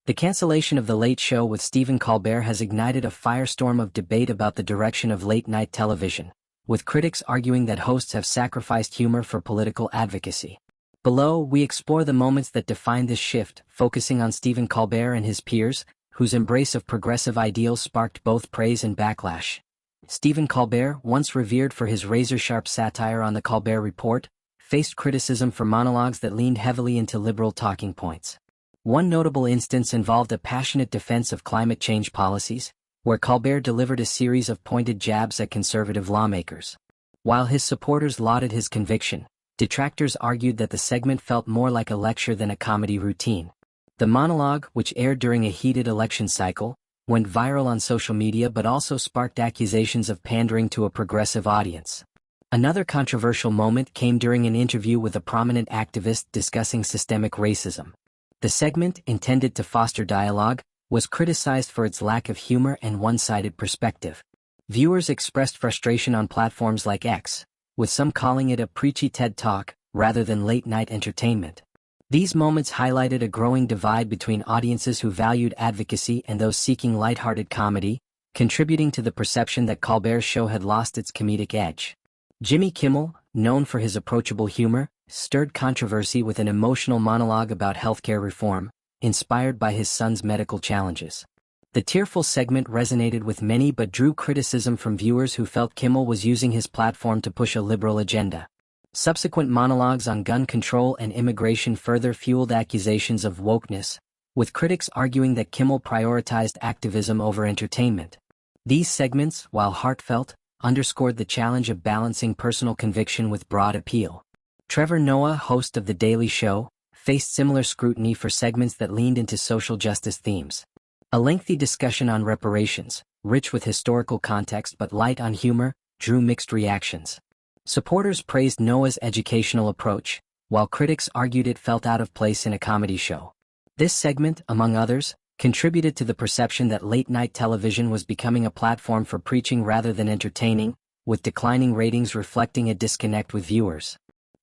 The cancellation of The Late Show with Stephen Colbert has ignited a firestorm of debate about the direction of late-night television, with critics arguing that hosts have sacrificed humor for political advocacy. Below, we explore the moments that define this shift, focusing on Stephen Colbert and his peers, whose embrace of progressive ideals sparked both praise and backlash. Stephen Colbert, once revered for his razor-sharp satire on The Colbert Report, faced criticism for monologues that leaned heavily into liberal talking points. One notable instance involved a passionate defense of climate change policies, where Colbert delivered a series of pointed jabs at conservative lawmakers. While his supporters lauded his conviction, detractors argued that the segment felt more like a lecture than a comedy routine. The monologue, which aired during a heated election cycle, went viral on social media but also sparked accusations of pandering to a progressive audience. Another controversial moment came during an interview with a prominent activist discussing systemic racism. The segment, intended to foster dialogue, was criticized for its lack of humor and one-sided perspective. Viewers expressed frustration on platforms like X, with some calling it a preachy TED Talk rather than late-night entertainment. These moments highlighted a growing divide between audiences who valued advocacy and those seeking lighthearted comedy, contributing to the perception that Colbert's show had lost its comedic edge. Jimmy Kimmel, known for his approachable humor, stirred controversy with an emotional monologue about healthcare reform, inspired by his son's medical challenges. The tearful segment resonated with many but drew criticism from viewers who felt Kimmel was using his platform to push a liberal agenda. Subsequent monologues on gun control and immigration further fueled accusations of wokeness, with critics arguing that Kimmel prioritized activism over entertainment. These segments, while heartfelt, underscored the challenge of balancing personal conviction with broad appeal. Trevor Noah, host of The Daily Show, faced similar scrutiny for segments that leaned into social justice themes. A lengthy discussion on reparations, rich with historical context but light on humor, drew mixed reactions. Supporters praised Noah's educational approach, while critics argued it felt out of place in a comedy show. This segment, among others, contributed to the perception that late-night television was becoming a platform for preaching rather than entertaining, with declining ratings reflecting a disconnect with viewers.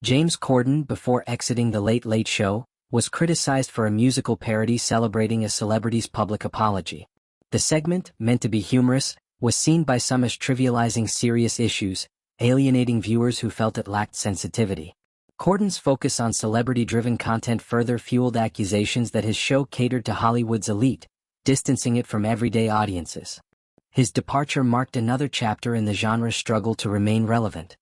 James Corden, before exiting The Late Late Show, was criticized for a musical parody celebrating a celebrity's public apology. The segment, meant to be humorous, was seen by some as trivializing serious issues, alienating viewers who felt it lacked sensitivity. Corden's focus on celebrity-driven content further fueled accusations that his show catered to Hollywood's elite, distancing it from everyday audiences. His departure marked another chapter in the genre's struggle to remain relevant.